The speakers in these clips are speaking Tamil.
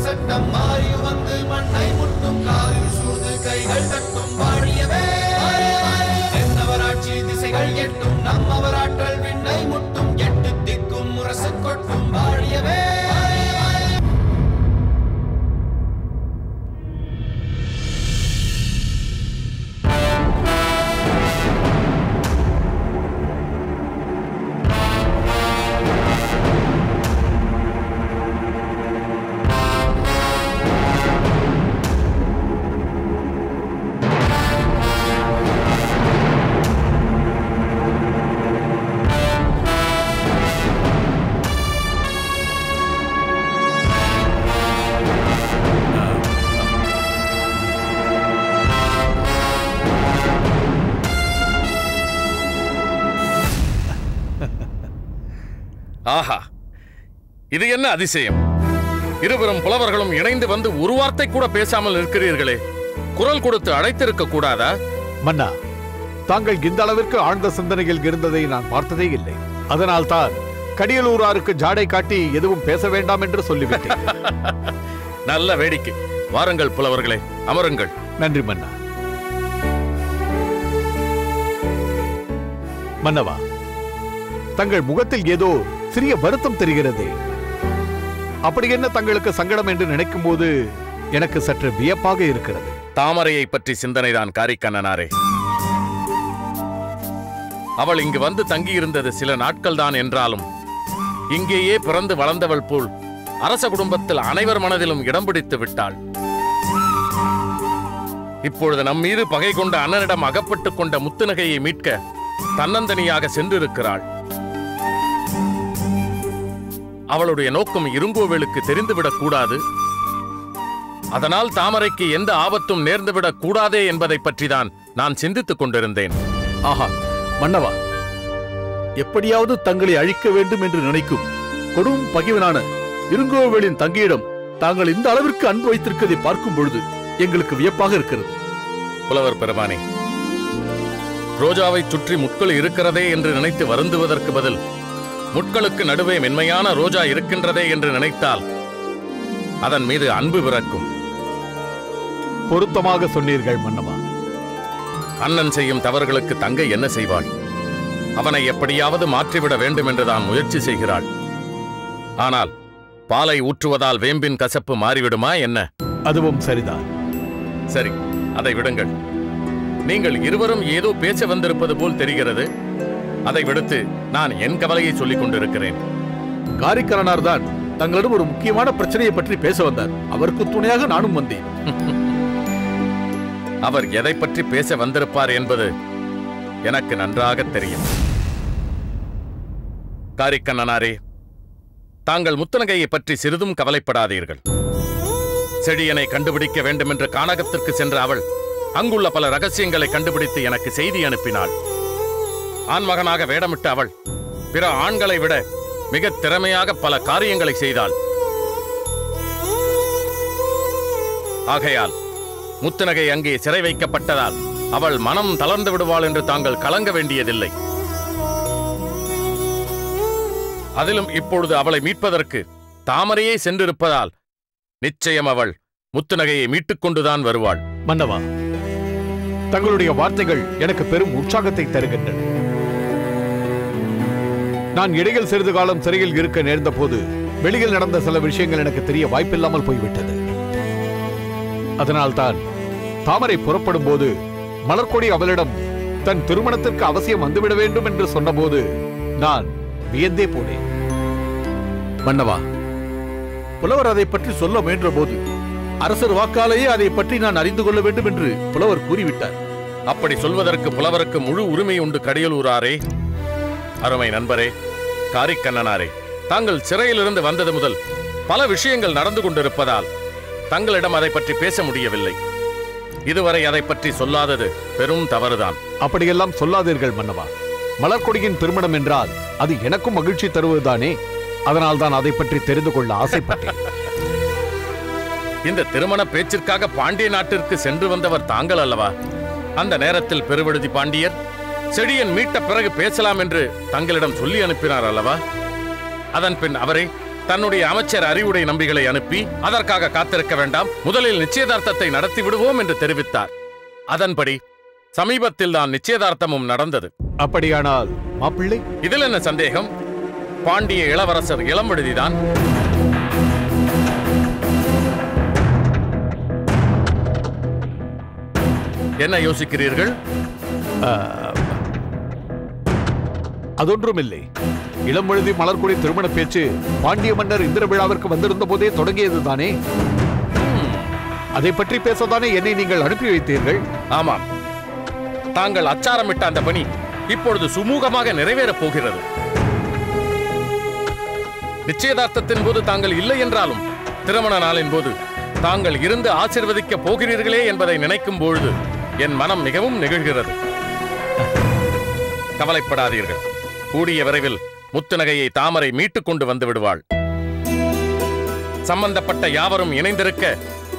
சட்டம் மாறி வந்து மண்ணை முட்டும் காலில் சூழ்ந்து கைகள் தட்டும் வாழியவே என்னவராட்சி திசைகள் எட்டும் நம்மவராற்றல் விண்ணை முட்டும் எட்டு திக்கும் முரசு கொட்டும் வாழியவே. ஆஹா, இது என்ன அதிசயம்! இருவரும் புலவர்களும் இணைந்து வந்து ஒரு வார்த்தை கூட பேசாமல் இருக்கிறீர்களே. குரல் கொடுத்து அழைத்திருக்க கூடாதா? மன்னா, தாங்கள் இந்த அளவிற்கு ஆழ்ந்த சிந்தனையில் இருந்ததை நான் பார்த்ததே இல்லை. அதனால் தான் கடியலூராருக்கு ஜாடை காட்டி எதுவும் பேச வேண்டாம் என்று சொல்லிவிட்டேன். நல்ல வேடிக்கை. வாருங்கள் புலவர்களே, அமருங்கள். நன்றி மன்னா. மன்னவா, தங்கள் முகத்தில் ஏதோ சிறிய வருத்தம் தெரிகிறது. அப்படி என்ன தங்களுக்கு சங்கடம் என்று நினைக்கும் போது எனக்கு சற்று வியப்பாக இருக்கிறது. தாமரையை பற்றி சிந்தனைதான் காரிக்கண்ணனாரே. அவள் இங்கு வந்து தங்கியிருந்தது சில நாட்கள் தான் என்றாலும் இங்கேயே பிறந்து வளர்ந்தவள் போல் அரச குடும்பத்தில் அனைவர் மனதிலும் இடம் பிடித்து விட்டாள். இப்பொழுது நம் மீது பகை கொண்ட அண்ணனிடம் அகப்பட்டுக் கொண்ட முத்துநகையை மீட்க தன்னந்தனியாக சென்றிருக்கிறாள். அவளுடைய நோக்கம் இருங்கோவேலுக்கு தெரிந்துவிடக் கூடாது. அதனால் தாமரைக்கு எந்த ஆபத்தும் நேர்ந்துவிடக் கூடாதே என்பதை பற்றிதான் நான் சிந்தித்துக் கொண்டிருந்தேன். ஆஹா மன்னவா, எப்படியாவது தங்களை அழிக்க வேண்டும் என்று நினைக்கும் கொடும் பகைவனான இருங்கோவேலின் தங்கியிடம் தாங்கள் இந்த அளவிற்கு அன்பு வைத்திருப்பதை பார்க்கும் பொழுது எங்களுக்கு வியப்பாக இருக்கிறது. புலவர் பெருமானே, ரோஜாவை சுற்றி முட்கள் இருக்கிறதே என்று நினைத்து வருந்துவதற்கு பதில் முட்களுக்கு நடுவே மென்மையான ரோஜா இருக்கின்றதே என்று நினைத்தால் அதன் மீது அன்பு பிறக்கும். பொருத்தமாக சொன்னீர்கள் மன்னவா. அண்ணன் செய்யும் தவறுகளுக்கு தங்கை என்ன செய்வாள்? அவனை எப்படியாவது மாற்றிவிட வேண்டும் என்றுதான் முயற்சி செய்கிறாள். ஆனால் பாலை ஊற்றுவதால் வேம்பின் கசப்பு மாறிவிடுமா என்ன? அதுவும் சரிதான். சரி, அதை விடுங்கள். நீங்கள் இருவரும் ஏதோ பேச வந்திருப்பது போல் தெரிகிறது. அதை விடுத்து நான் என் கவலையை சொல்லிக் கொண்டிருக்கிறேன். காரிக்கரனார் தான் தங்களிடம் ஒரு முக்கியமான பிரச்சனையை பற்றி பேச வந்தார். அவருக்கு துணையாக நானும் வந்தேன். அவர் எதை பற்றி பேச வந்திருப்பார் என்பது எனக்கு நன்றாக தெரியும். காரிக்கண்ணனாரே, தாங்கள் முத்துநகையை பற்றி சிறிதும் கவலைப்படாதீர்கள். செடியனை கண்டுபிடிக்க வேண்டும் என்று கானகத்திற்கு சென்ற அவள் அங்குள்ள பல ரகசியங்களை கண்டுபிடித்து எனக்கு செய்தி அனுப்பினாள். ஆண்மகனாக வேடமிட்ட அவள் பிற ஆண்களை விட மிக திறமையாக பல காரியங்களை செய்தாள். ஆகையால் முத்துநகை அங்கே சிறை வைக்கப்பட்டதால் அவள் மனம் தளர்ந்து விடுவாள் என்று தாங்கள் கலங்க வேண்டியதில்லை. அதிலும் இப்பொழுது அவளை மீட்பதற்கு தாமரையே சென்றிருப்பதால் நிச்சயம் அவள் முத்துநகையை மீட்டுக் கொண்டுதான் வருவாள். மன்னவா, தங்களுடைய வார்த்தைகள் எனக்கு பெரும் உற்சாகத்தை தருகின்றன. நான் இடையில் சிறிது காலம் சிறையில் இருக்க நேர்ந்த போது வெளியில் நடந்த சில விஷயங்கள் எனக்கு தெரிய வாய்ப்பில்லாமல் போய்விட்டது. அதனால்தான் தாமரை புறப்படும் போது மலர்கொடி அவளிடம் தன் திருமணத்திற்கு அவசியம் வந்துவிட வேண்டும் என்று சொன்னபோது நான் வியந்தே போனேன். மன்னவா, புலவர் அதை பற்றி சொல்ல முயன்ற போது அரசர் வாக்காலேயே அதை பற்றி நான் அறிந்து கொள்ள வேண்டும் என்று புலவர் கூறிவிட்டார். அப்படி சொல்வதற்கு புலவருக்கு முழு உரிமை உண்டு. கடியலூராரே, அருமை நண்பரே, காரிக்கண்ணனாரே, தாங்கள் சிறையிலிருந்து வந்தது முதல் பல விஷயங்கள் நடந்து கொண்டிருப்பதால் தங்களிடம் அதை பற்றி பேச முடியவில்லை. இதுவரை அதை பற்றி சொல்லாதது பெரும் தவறுதான். அப்படியெல்லாம் சொல்லாதீர்கள் மன்னவா. மலர்கொடியின் திருமணம் என்றால் அது எனக்கும் மகிழ்ச்சி தருவதுதானே. அதனால் தான் அதை பற்றி தெரிந்து கொள்ள ஆசைப்பட்டேன். இந்த திருமண பேச்சிற்காக பாண்டிய நாட்டிற்கு சென்று வந்தவர் தாங்கள் அல்லவா? அந்த நேரத்தில் பெருவெழுதி பாண்டியர் செடியன் மீட்ட பிறகு பேசலாம் என்று தங்களிடம் சொல்லி அனுப்பினார் அல்லவா? அதன் பின் அவரை தன்னுடைய அமைச்சர் அறிவுடை நம்பிகளை அனுப்பி அதற்காக காத்திருக்க வேண்டாம், முதலில் நிச்சயதார்த்தத்தை நடத்தி விடுவோம் என்று தெரிவித்தார். அதன்படி சமீபத்தில் தான் நிச்சயதார்த்தமும் நடந்தது. அப்படியானால் மாப்பிள்ளை? இதில் என்ன சந்தேகம்? பாண்டிய இளவரசர் இளம்வழுதிதான். என்ன யோசிக்கிறீர்கள்? அதொன்றுமில்லை. இளம்வழுதி மலர்கொடி திருமண பேச்சு பாண்டிய மன்னர் இந்திர விழாவிற்கு வந்திருந்த போதே தொடங்கியதுதானே? அதை பற்றி பேசத்தானே என்னை நீங்கள் அனுப்பி வைத்தீர்கள். ஆமாம், தாங்கள் அச்சாரமிட்ட அந்த பணி இப்பொழுது சுமூகமாக நிறைவேறப் போகிறது. நிச்சயதார்த்தத்தின் போது தாங்கள் இல்லை என்றாலும் திருமண நாளின் போது தாங்கள் இருந்து ஆசீர்வதிக்க போகிறீர்களே என்பதை நினைக்கும் பொழுது என் மனம் மிகவும் நெகிழ்கிறது. கவலைப்படாதீர்கள், கூடிய விரைவில் முத்துநகையை தாமரை மீட்டுக் கொண்டு வந்து விடுவாள். சம்பந்தப்பட்ட யாவரும் இணைந்திருக்க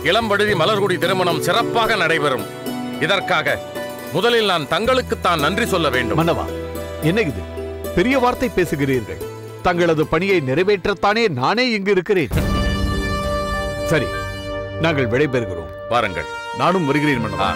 இளம்வழுதி மலர்கொடி திருமணம் சிறப்பாக நடைபெறும். இதற்காக முதலில் நான் தங்களுக்குத்தான் நன்றி சொல்ல வேண்டும். மன்னவா, என்ன இது? பெரிய வார்த்தை பேசுகிறீர்கள். தங்களது பணியை நிறைவேற்றத்தானே நானே இங்கு இருக்கிறேன். சரி, நாங்கள் விடைபெறுகிறோம். வாருங்கள். நானும் வருகிறேன் மன்னவா.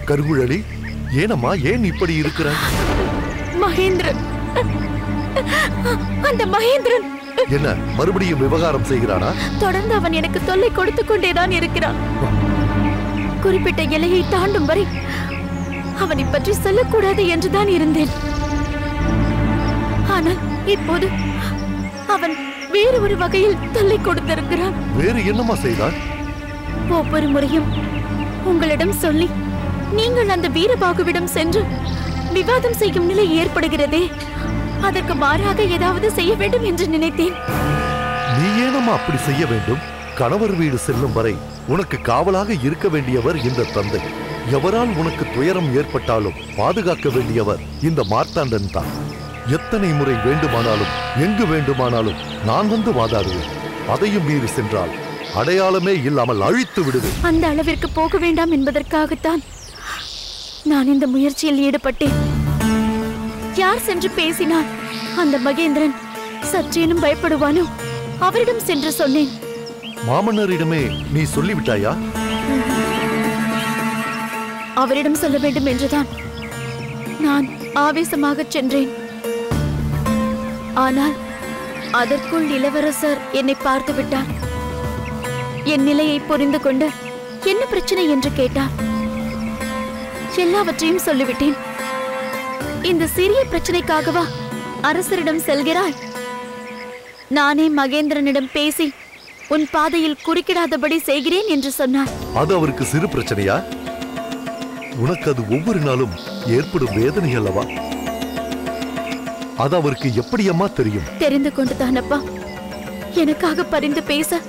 கருங்குழலி, ஏனம்மா, ஏன் இப்படி இருக்கிறாய்? மகேந்திரன், அந்த மகேந்திரன் என்ன மறுபடியும் விவகாரம் செய்கிறானா? தொடர்ந்து அவன் எனக்கு தொல்லை கொடுத்து கொண்டேதான் இருக்கிறான். குறிப்பிட்ட எல்லையை தாண்டும் வரை அவனை பற்றி சொல்லக்கூடாது என்றுதான் இருந்தேன். ஆனால் இப்போது அவன் வேறு ஒரு வகையில் தொல்லை கொடுத்திருக்கிறான். வேறு என்னமா செய்தான்? ஒவ்வொரு முறையும் உங்களிடம் சொல்லி நீங்கள் அந்த வீரபாகுவிடம் சென்று விவாதம் செய்யும் நிலை ஏற்படுகிறதே, அதற்கு மாறாக ஏதாவது செய்ய வேண்டும் என்று நினைத்தேன். நீ ஏனம்மா அப்படி செய்ய வேண்டும்? கணவர் வீடு செல்லும் வரை உனக்கு காவலாக இருக்க வேண்டியவர் இந்த தந்தை. எவரால் உனக்கு துயரம் ஏற்பட்டாலும் பாதுகாக்க வேண்டியவர் இந்த மார்த்தாண்டன் தான். எத்தனை முறை வேண்டுமானாலும் எங்கு வேண்டுமானாலும் நான் வந்து வாதாடுவேன். அதையும் மீறி சென்றால் அடையாளமே இல்லாமல் அழித்து விடுவேன். அந்த அளவிற்கு போக வேண்டாம் என்பதற்காகத்தான் நான் இந்த முயற்சியில் ஈடுபட்டேன். யார் சென்று பேசினார் அந்த மகேந்திரன் சற்றேனும் பயப்படுவானோ அவரிடம் சென்று சொன்னேன். மாமன்னரிடமே நீ சொல்லிவிட்டாயா? அவரிடம் சொல்ல வேண்டும் என்றுதான் நான் ஆவேசமாக சென்றேன். ஆனால் அதற்குள் இளவரசர் என்னை பார்த்து விட்டார். என் நிலையை புரிந்து கொண்டு என்ன பிரச்சனை என்று கேட்டார். எல்லாவற்றையும் சொல்லிவிட்டேன். இந்த சிறிய பிரச்சனைக்காகவா அரசரிடம் செல்கிறாய்? நானே மகேந்திரனிடம் பேசி உன் பாதையில் குறுக்கிடாதபடி செய்கிறேன் என்று சொன்னார். அது அவருக்கு சிறு பிரச்சனையா? உனக்கு அது ஒவ்வொரு நாளும் ஏற்படும் வேதனை அல்லவா? அது அவருக்கு எப்படியம்மா தெரியும்? தெரிந்து கொண்டுதானப்பா எனக்காக பரிந்து பேச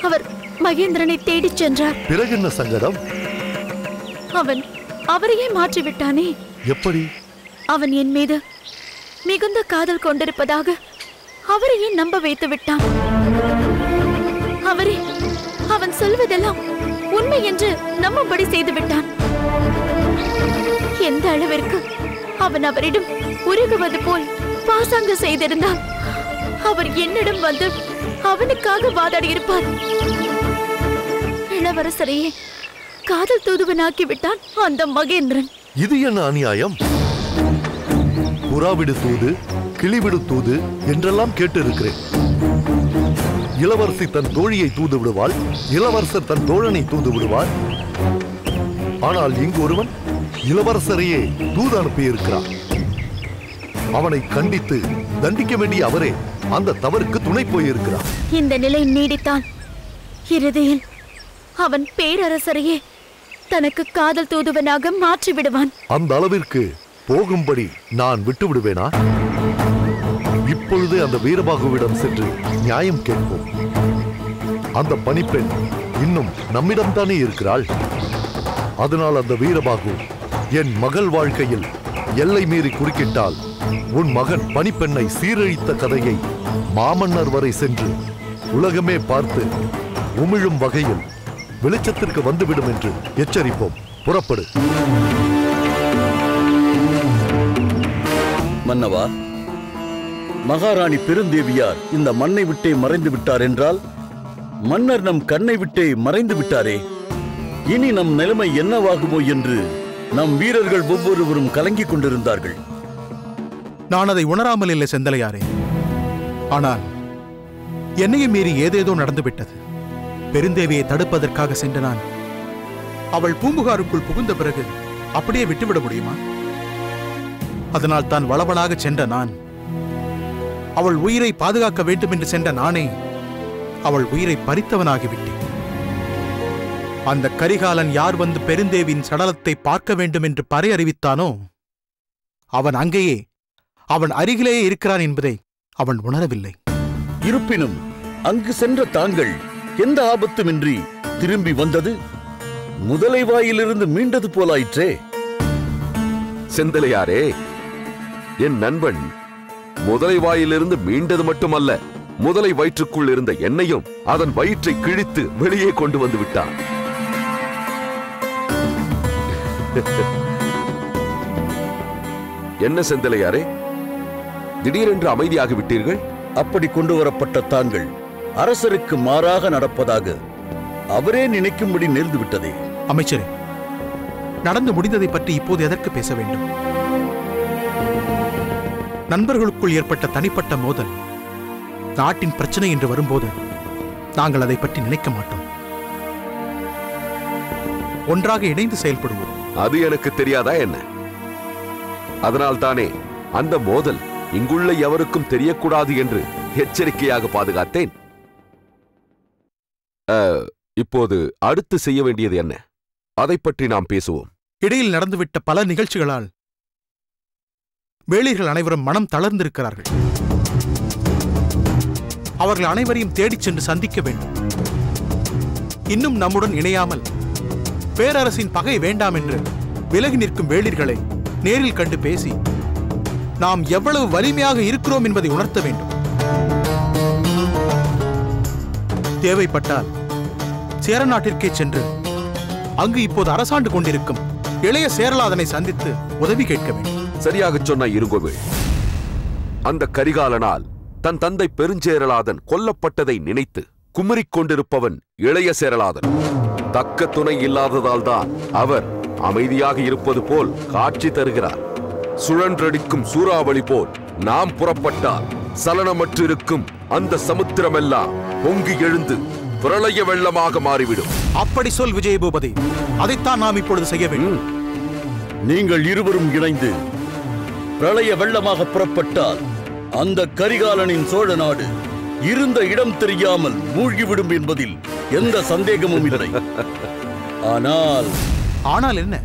அவர் மகேந்திரனை தேடிச் சென்றார். பிறகு என்ன சங்கடம்? அவன் அவரையே மாற்றிவிட்டானே. எப்படி? அவன் என் மீது மிகுந்த காதல் கொண்டிருப்பதாக அவரையே நம்ப வைத்து விட்டான். அவரே அவன் சொல்வதெல்லாம் உண்மை என்று நம்பும்படி செய்து விட்டான். எந்த அளவிற்கு அவன் அவரிடம் உருகுவது போல் பாசாங்க செய்திருந்தான் அவர் என்னிடம் வந்து அவனுக்காக வாதாடியிருப்பார். இளவரசரையே காதல் தூதுவனாக்கி விட்டான் அந்த மகேந்திரன். இது என்ன அநியாயம்? புறாவிடு தூது, கிளிவிடு தூது என்றெல்லாம் கேட்டிருக்கிறேன். இளவரசி தன் தோழியை தூது விடுவாள், இளவரசர் தன் தோழனை தூது விடுவார். ஆனால் இங்கு ஒருவன் இளவரசரையே தூது அனுப்பியிருக்கிறான். அவனை கண்டித்து தண்டிக்க வேண்டிய அவரே அந்த தவறுக்கு துணை போயிருக்கிறார். இந்த நிலை நீடித்தால் இறுதியில் அவன் பேரரசரையே தனக்கு காதல் தூதுவனாக மாற்றி விடுவான். அந்த அளவிற்கு போகும்படி நான் விட்டு விடுவேனா? இப்பொழுது அந்த வீரபாகுவிடம் சென்று நியாயம் கேட்போம். அந்த பணிப்பெண் இன்னும் நம்மிடம்தானே இருக்கிறாள். அதனால் அந்த வீரபாகு என் மகள் வாழ்க்கையில் எல்லை மீறி குறுக்கிட்டால் உன் மகன் பணிப்பெண்ணை சீரழித்த கதையை மாமன்னர் வரை சென்று உலகமே பார்த்து உமிழும் வகையில் வெளிச்சத்திற்கு வந்துவிடும் என்று எச்சரிப்போம். புறப்படு. மன்னவா, மகாராணி பெருந்தேவியார் இந்த மண்ணை விட்டே மறைந்து விட்டார் என்றால் மன்னர் நம் கண்ணை விட்டே மறைந்து விட்டாரே. இனி நம் நிலைமை என்னவாகுமோ என்று நம் வீரர்கள் ஒவ்வொருவரும் கலங்கிக் கொண்டிருந்தார்கள். நான் அதை உணராமல் இல்லை செந்தலையாரே. ஆனால் என்னையும் மீறி ஏதேதோ நடந்துவிட்டது. பெருந்தேவியை தடுப்பதற்காக சென்ற நான் அவள் பூம்புகாருக்குள் புகுந்த பிறகு அப்படியே விட்டுவிட முடியுமா? அதனால் தான் வளவளாக சென்ற நான், அவள் உயிரை பாதுகாக்க வேண்டும் என்று சென்ற நானே அவள் உயிரை பறித்தவனாகிவிட்டேன். அந்த கரிகாலன் யார் வந்து பெருந்தேவியின் சடலத்தை பார்க்க வேண்டும் என்று பறை அறிவித்தானோ அவன் அங்கேயே, அவன் அருகிலேயே இருக்கிறான் என்பதை அவன் உணரவில்லை. இருப்பினும் அங்கு சென்ற தாங்கள் எந்த ஆபத்துமின்றி திரும்பி வந்தது முதலை வாயிலிருந்து மீண்டது போலாயிற்றே. செந்தலையாரே, என் நண்பன் முதலை வாயிலிருந்து மீண்டது மட்டுமல்ல, முதலை வயிற்றுக்குள் இருந்த என்னையும் அதன் வயிற்றை கிழித்து வெளியே கொண்டு வந்து விட்டான். என்ன செந்தலையாரே, திடீரென்று அமைதியாகி விட்டீர்கள்? அப்படி கொண்டு வரப்பட்ட தாங்கள் அரசருக்கு மாறாக நடப்பதாக அவரே நினைக்கும்படி நேர்ந்து விட்டதே. அமைச்சரே, நடந்து முடிந்ததை பற்றி இப்போது எதற்கு பேச வேண்டும்? நண்பர்களுக்குள் ஏற்பட்ட தனிப்பட்ட மோதல் நாட்டின் பிரச்சனை என்று வரும்போது நாங்கள் அதை பற்றி நினைக்க மாட்டோம். ஒன்றாக இணைந்து செயல்படுவோம். அது எனக்கு தெரியாதா என்ன? அதனால் தானே அந்த மோதல் இங்குள்ள எவருக்கும் தெரியக்கூடாது என்று எச்சரிக்கையாக பாதுகாத்தேன். இப்போது அடுத்து செய்ய வேண்டியது என்ன? அதை பற்றி நாம் பேசுவோம். இடையில் நடந்துவிட்ட பல நிகழ்ச்சிகளால் வேளிர்கள் அனைவரும் மனம் தளர்ந்திருக்கிறார்கள். அவர்கள் அனைவரையும் தேடிச் சென்று சந்திக்க வேண்டும். இன்னும் நம்முடன் இணையாமல் பேரரசின் பகை வேண்டாம் என்று விலகி நிற்கும் வேளிர்களை நேரில் கண்டு பேசி நாம் எவ்வளவு வலிமையாக இருக்கிறோம் என்பதை உணர்த்த வேண்டும். தேவைப்பட்டால் சேர நாட்டிற்கே சென்று அங்கு இப்போது அரசாண்டு கொண்டிருக்கும் இளைய சேரலாதனை சந்தித்து உதவி கேட்க வேண்டும். சரியாக சொன்ன இருங்கோவேள். அந்த கரிகாலனால் தன் தந்தை பெருஞ்சேரலாதன் கொல்லப்பட்டதை நினைத்து குமரிக் கொண்டிருப்பவன் இளைய சேரலாதன். தக்க துணை இல்லாததால் தான் அவர் அமைதியாக இருப்பது போல் காட்சி தருகிறார். சுழன்றடிக்கும் சூறாவளி போல் நாம் புறப்பட்டால் சலனமற்றிருக்கும் அந்த சமுத்திரமெல்லாம் பொங்கி எழுந்து பிரளய வெள்ளமாக மாறிவிடும். அப்படி சொல் விஜயபூபதி. அதைத்தான் நாம் இப்பொழுது செய்ய வேண்டும். நீங்கள் இருவரும் இணைந்து பிரளய வெள்ளமாக புறப்பட்டால் அந்த கரிகாலனின் சோழ நாடு இருந்த இடம் தெரியாமல் மூழ்கிவிடும் என்பதில் எந்த சந்தேகமும் இல்லை. ஆனால் என்ன?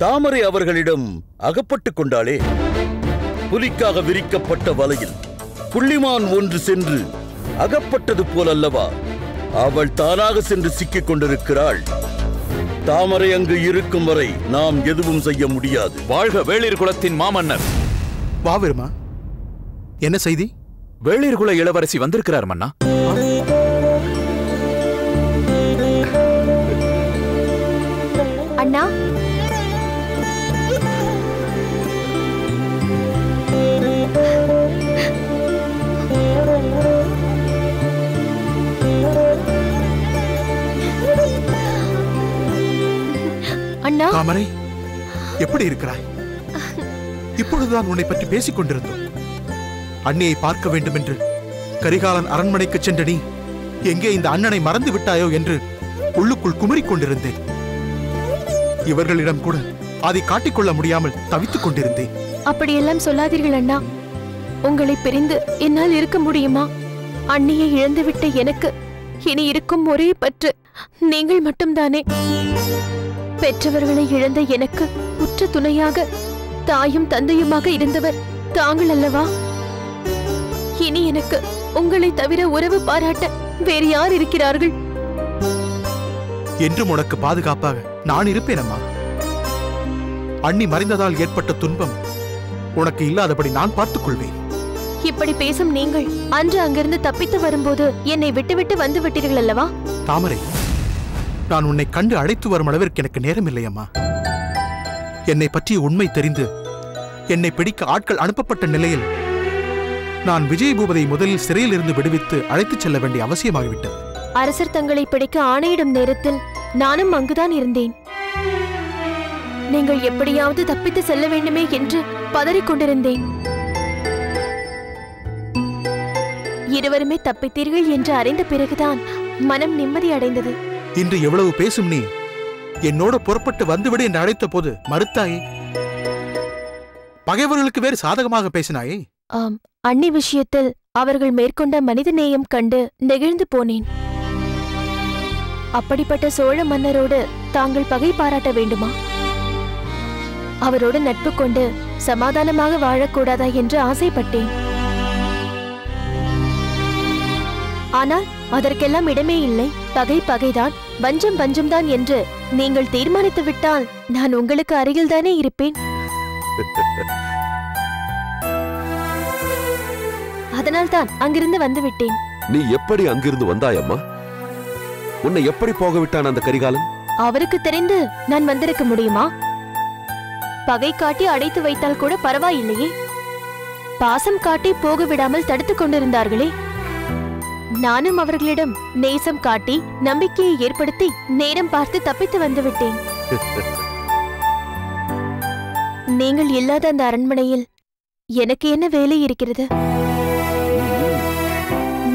தாமரை அவர்களிடம் அகப்பட்டுக் கொண்டாளே. புலிக்காக விரிக்கப்பட்ட வலையில் புள்ளிமான் ஒன்று சென்று அகப்பட்டது போலல்லவா அவள் தானாக சென்று சிக்கிக் கொண்டிருக்கிறாள். தாமரை அங்கு இருக்கும் வரை நாம் எதுவும் செய்ய முடியாது. வாழ்க வேளிர் குலத்தின் மாமன்னர். வாவிருமா, என்ன செய்தி? வேளிர் குல இளவரசி வந்திருக்கிறார் மன்னா. அண்ணா, அண்ணா. தாமரை, எப்படி இருக்கிறாய்? இப்பொழுதுதான் உன்னை பற்றி பேசிக் கொண்டிருந்தோம். அண்ணியை பார்க்க வேண்டும் என்று கரிகாலன் அரண்மனைக்கு சென்ற நீ எங்கே இந்த அண்ணனை மறந்து விட்டாயோ என்று உள்ளுக்குள் குமரிக் கொண்டிருந்தேன். இவர்களிடம் கூட அதை காட்டிக்கொள்ள முடியாமல் தவித்துக் கொண்டிருந்தேன். அப்படியெல்லாம் சொல்லாதீர்கள் அண்ணா. உங்களை பிரிந்து என்னால் இருக்க முடியுமா? அண்ணியை இழந்துவிட்ட எனக்கு இனி இருக்கும் ஒரே பற்று நீங்கள் மட்டும்தானே. பெற்றவர்களை இழந்த எனக்கு உற்ற துணையாக தாயும் தந்தையுமாக இருந்தவர் தாங்கள் அல்லவா? இனி எனக்கு உங்களை தவிர உறவு பாராட்ட வேறு யார் இருக்கிறார்கள்? என்றும் உனக்கு பாதுகாப்பாக நான் இருப்பேன் அம்மா. அண்ணி மறைந்ததால் ஏற்பட்ட துன்பம் உனக்கு இல்லாதபடி நான் பார்த்துக் கொள்வேன். இப்படி பேசும் நீங்கள் அன்று அங்கிருந்து தப்பித்து வரும்போது என்னை விட்டுவிட்டு வந்து விட்டீர்கள் அல்லவா? தாமரை, நான் உன்னை கண்டு அழைத்து வரும் அளவிற்கு எனக்கு நேரம் இல்லை அம்மா. என்னை பற்றிய உண்மை தெரிந்து என்னை பிடிக்க ஆட்கள் அனுப்பப்பட்ட நிலையில் நான் விஜயபூபதை முதலில் சிறையில் இருந்து விடுவித்து அழைத்துச் செல்ல வேண்டிய அவசியமாகிவிட்டது. அரசர் தங்களை பிடிக்க ஆணையிடும் நேரத்தில் நானும் அங்குதான் இருந்தேன். நீங்கள் எப்படியாவது தப்பித்து செல்ல வேண்டுமே என்று பதறிக் கொண்டிருந்தேன். இருவருமே தப்பித்தீர்கள் என்று அறிந்த பிறகுதான் மனம் நிம்மதி அடைந்தது. இன்று எவ்வளவு பேசும் நீ என்னோட புறப்பட்டு வந்துவிடு என்று அழைத்த போது மறுத்தாயே. பகைவர்களுக்கு வேறு சாதகமாக பேசினாயே. ஆம், அண்ணி விஷயத்தில் அவர்கள் மேற்கொண்ட மனித நேயம் கண்டு நெகிழ்ந்து போனேன். அப்படிப்பட்ட சோழ மன்னரோடு தாங்கள் பகை பாராட்ட வேண்டுமா? அவரோடு நட்பு கொண்டு சமாதானமாக வாழக்கூடாதா என்று ஆசைப்பட்டேன். ஆனால் அதற்கெல்லாம் இடமே இல்லை. பகை பகைதான், வஞ்சம் வஞ்சம்தான் என்று நீங்கள் தீர்மானித்து விட்டால் நான் உங்களுக்கு அருகில்தானே இருப்பேன். அதனால்தான் அங்கிருந்து வந்துவிட்டேன். நீ எப்படி அங்கிருந்து வந்தாயம்மா? உன்னை எப்படி போக விட்டான் அந்த கரிகாலன்? அவருக்கு தெரிந்து நான் வந்திருக்க முடியுமா? பகை காட்டி அடைத்து வைத்தால் கூட பரவாயில்லையே. பாசம் காட்டி போக விடாமல் தடுத்துக் கொண்டிருந்தார்களே. நானும் அவர்களிடம் நேசம் காட்டி நம்பிக்கையை ஏற்படுத்தி நேரம் பார்த்து தப்பித்து வந்துவிட்டேன். நீங்கள் இல்லாத அந்த அரண்மனையில் எனக்கு என்ன வேலை இருக்கிறது?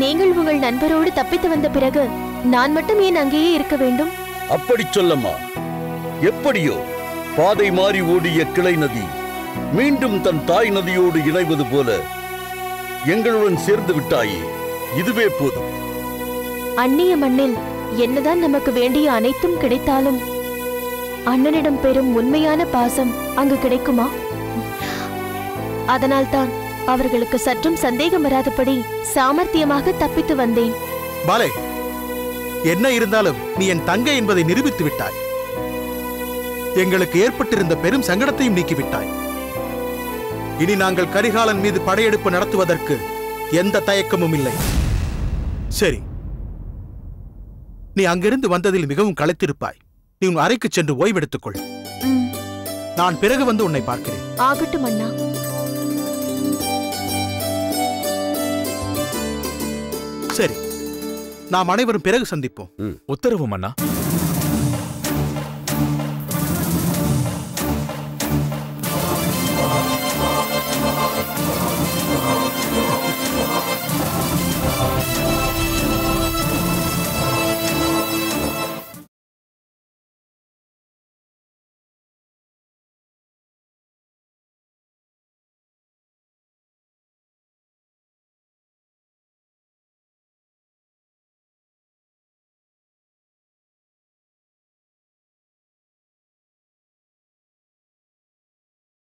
நீங்கள் உங்கள் நண்பரோடு தப்பித்து வந்த பிறகு நான் மட்டும் ஏன் அங்கேயே இருக்க வேண்டும்? அப்படி சொல்லம்மா. எப்படியோ பாதை மாறி ஓடிய கிளை நதி மீண்டும் தன் தாய் நதியோடு இணைவது போல எங்களுடன் சேர்ந்து விட்டாயே, இதுவே போதும். அந்நிய மண்ணில் என்னதான் நமக்கு வேண்டிய அனைத்தும் கிடைத்தாலும் அண்ணனிடம் பெறும் உண்மையான பாசம் அங்கு கிடைக்குமா? அதனால்தான் அவர்களுக்கு சற்றும் சந்தேகம் வராதபடி சாமர்த்தியமாக தப்பித்து வந்தேன். பாலே, என்ன இருந்தாலும் நீ என் தங்கை என்பதை நிரூபித்து விட்டாய். எங்களுக்கு ஏற்பட்டிருந்த பெரும் சங்கடத்தையும் நீக்கிவிட்டாய். இனி நாங்கள் கரிகாலன் மீது படையெடுப்பு நடத்துவதற்கு எந்த தயக்கமும் இல்லை. சரி, நீ அங்கிருந்து வந்ததில் மிகவும் களைத்திருப்பாய். நீ உன் அறைக்கு சென்று ஓய்வெடுத்துக்கொள். நான் பிறகு வந்து உன்னை பார்க்கிறேன். ஆகட்டும் அண்ணா. சரி, நாம் அனைவரும் பிறகு சந்திப்போம். உத்தரவு மன்னா.